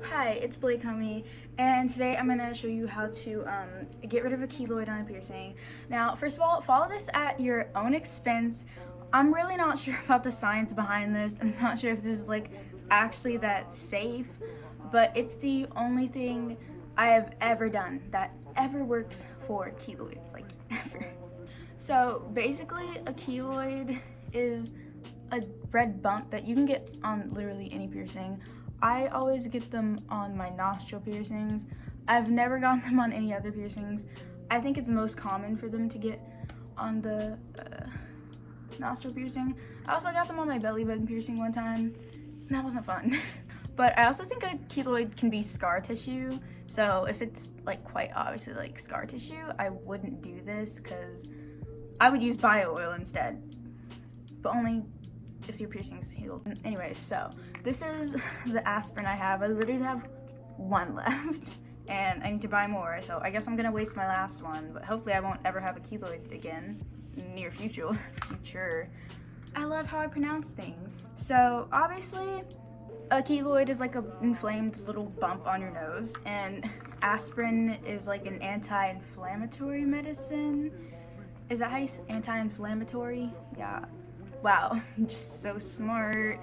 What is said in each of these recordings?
Hi, it's Blake Homie, and today I'm going to show you how to get rid of a keloid on a piercing. Now, first of all, follow this at your own expense. I'm really not sure about the science behind this. I'm not sure if this is actually that safe, but it's the only thing I have ever done that ever works for keloids, ever. So basically, a keloid is a red bump that you can get on literally any piercing. I always get them on my nostril piercings. I've never gotten them on any other piercings. I think it's most common for them to get on the nostril piercing. I also got them on my belly button piercing one time. That wasn't fun. But I also think a keloid can be scar tissue. So if it's quite obviously scar tissue, I wouldn't do this because I would use bio oil instead. But only if your piercing's healed. Anyway, so this is the aspirin I have. I literally have one left and I need to buy more, so I guess I'm gonna waste my last one, but hopefully I won't ever have a keloid again in the near future. I love how I pronounce things. So obviously a keloid is like an inflamed little bump on your nose, and aspirin is like an anti-inflammatory medicine. Is that how you say anti-inflammatory? Yeah. Wow, I'm just so smart.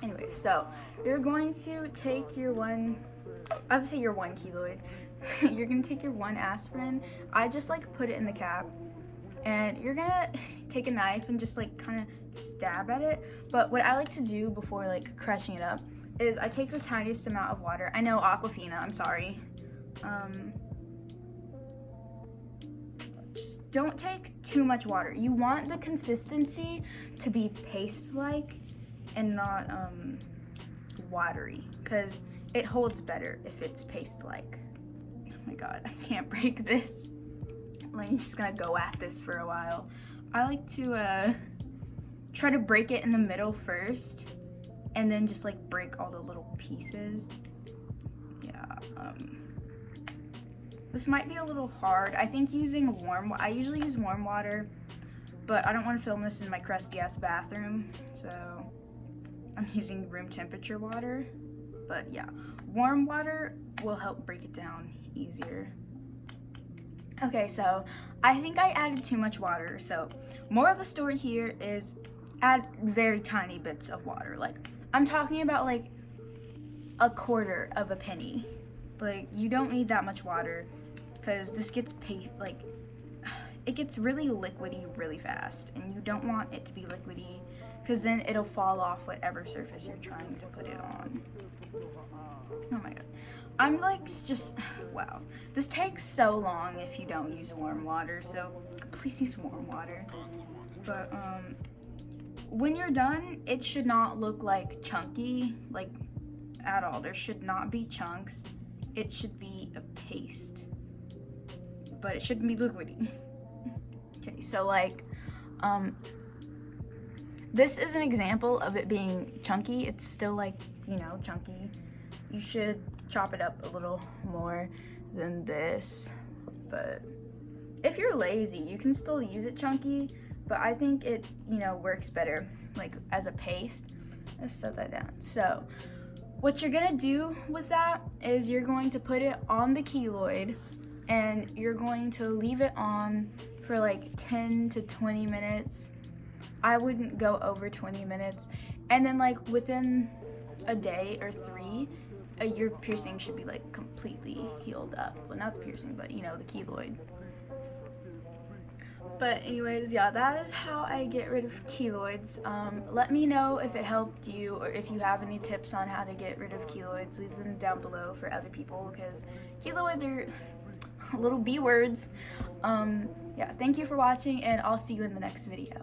Anyway, so you're going to take your one keloid. You're gonna take your one aspirin. I just put it in the cap, and you're gonna take a knife and just kind of stab at it. But what I like to do before crushing it up is I take the tiniest amount of water. I know, Aquafina, I'm sorry. Don't take too much water. You want the consistency to be paste-like and not watery, because it holds better if it's paste-like. Oh my god, I can't break this. I'm just gonna go at this for a while. I like to try to break it in the middle first, and then just break all the little pieces. Yeah, this might be a little hard. I think using I usually use warm water, but I don't want to film this in my crusty ass bathroom, so I'm using room temperature water. But yeah, warm water will help break it down easier. Okay, so I think I added too much water, so more of the story here is add very tiny bits of water. I'm talking about a quarter of a penny. You don't need that much water, because this gets it gets really liquidy really fast, and you don't want it to be liquidy, because then it'll fall off whatever surface you're trying to put it on. Oh my god. I'm just, wow. This takes so long if you don't use warm water, so please use warm water. But when you're done, it should not look chunky, at all. There should not be chunks. It should be a paste, but it shouldn't be liquidy. Okay, so this is an example of it being chunky. It's still chunky. You should chop it up a little more than this, but if you're lazy, you can still use it chunky, but I think it, works better as a paste. Let's set that down. So what you're gonna do with that is you're going to put it on the keloid, and you're going to leave it on for 10 to 20 minutes. I wouldn't go over 20 minutes. And then within a day or 3, your piercing should be completely healed up. Well, not the piercing, but the keloid. But anyways, yeah, that is how I get rid of keloids. Let me know if it helped you, or if you have any tips on how to get rid of keloids. Leave them down below for other people, because keloids are little B words. Yeah, thank you for watching, and I'll see you in the next video.